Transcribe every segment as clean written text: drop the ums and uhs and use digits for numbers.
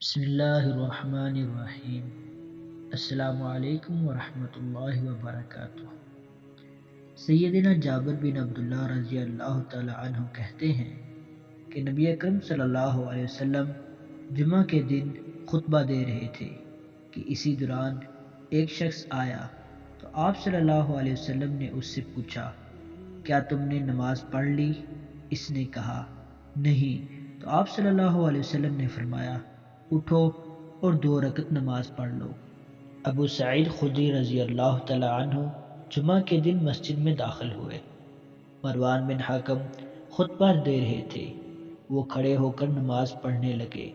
بسم اللہ الرحمن الرحیم۔ السلام علیکم ورحمۃ اللہ وبرکاتہ۔ سیدنا جابر بن عبداللہ رضی اللہ تعالی عنہ کہتے ہیں کہ نبی اکرم صلی اللہ علیہ وسلم جمعہ کے دن خطبہ دے رہے تھے کہ اسی دوران ایک شخص آیا تو آپ صلی اللہ علیہ وسلم نے اس سے پوچھا، کیا تم نے نماز پڑھ لی؟ اس نے کہا نہیں، تو آپ صلی اللہ علیہ وسلم نے فرمایا، اٹھو اور 2 رکعت نماز پڑھ لو۔ ابو سعید خدری رضی اللہ تعالی عنہ جمعہ کے دن مسجد میں داخل ہوئے۔ مروان بن حکم خطبہ دے رہے تھے، وہ کھڑے ہو کر نماز پڑھنے لگے۔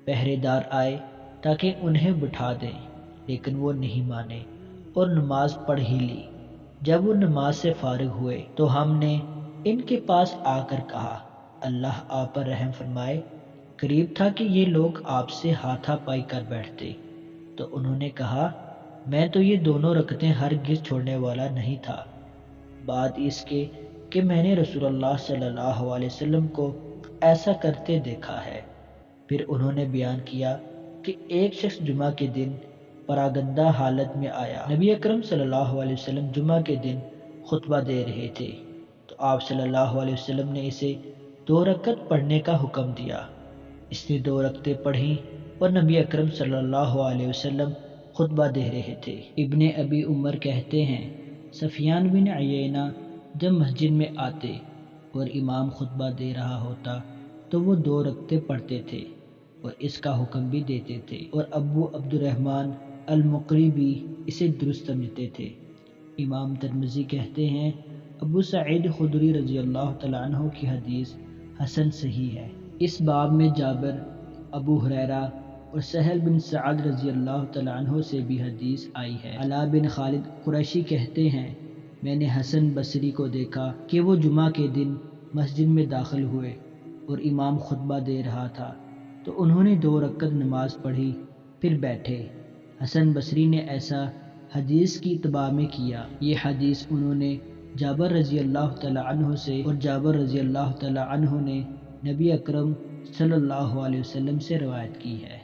پہرے دار آئے تاکہ انہیں بٹھا دیں، لیکن وہ نہیں مانے اور نماز پڑھ ہی لی۔ جب وہ نماز سے فارغ ہوئے تو ہم نے ان کے پاس آ کر کہا، اللہ آپ پر رحم فرمائے، قریب تھا کہ یہ لوگ آپ سے ہاتھا پائی کر بیٹھتے۔ تو انہوں نے کہا، میں تو یہ 2 رکعتیں ہرگز چھوڑنے والا نہیں تھا، بعد اس کے کہ میں نے رسول اللہ صلی اللہ علیہ وسلم کو ایسا کرتے دیکھا ہے۔ پھر انہوں نے بیان کیا کہ ایک شخص جمعہ کے دن پراگندہ حالت میں آیا۔ نبی اکرم صلی اللہ علیہ وسلم جمعہ کے دن خطبہ دے رہے تھے تو آپ صلی اللہ علیہ وسلم نے اسے 2 رکعت پڑھنے کا حکم دیا۔ اس نے 2 رکعتیں پڑھیں اور نبی اکرم صلی اللہ علیہ وسلم خطبہ دے رہے تھے۔ ابن ابی عمر کہتے ہیں، سفیان بن عیینہ جب مسجد میں آتے اور امام خطبہ دے رہا ہوتا تو وہ 2 رکعتیں پڑھتے تھے اور اس کا حکم بھی دیتے تھے، اور ابو عبد الرحمن المقری بھی اسے درست سمجھتے تھے۔ امام ترمذی کہتے ہیں، ابو سعید خدری رضی اللہ تعالیٰ عنہ کی حدیث حسن صحیح ہے۔ اس باب میں جابر، ابو ہریرہ اور سہل بن سعد رضی اللہ تعالیٰ عنہ سے بھی حدیث آئی ہے۔ علا بن خالد قریشی کہتے ہیں، میں نے حسن بصری کو دیکھا کہ وہ جمعہ کے دن مسجد میں داخل ہوئے اور امام خطبہ دے رہا تھا تو انہوں نے 2 رکعت نماز پڑھی، پھر بیٹھے۔ حسن بصری نے ایسا حدیث کی اتباع میں کیا۔ یہ حدیث انہوں نے جابر رضی اللہ تعالیٰ عنہ سے اور جابر رضی اللہ تعالیٰ عنہ نے نبی اکرم صلی اللہ علیہ وسلم سے روایت کی ہے۔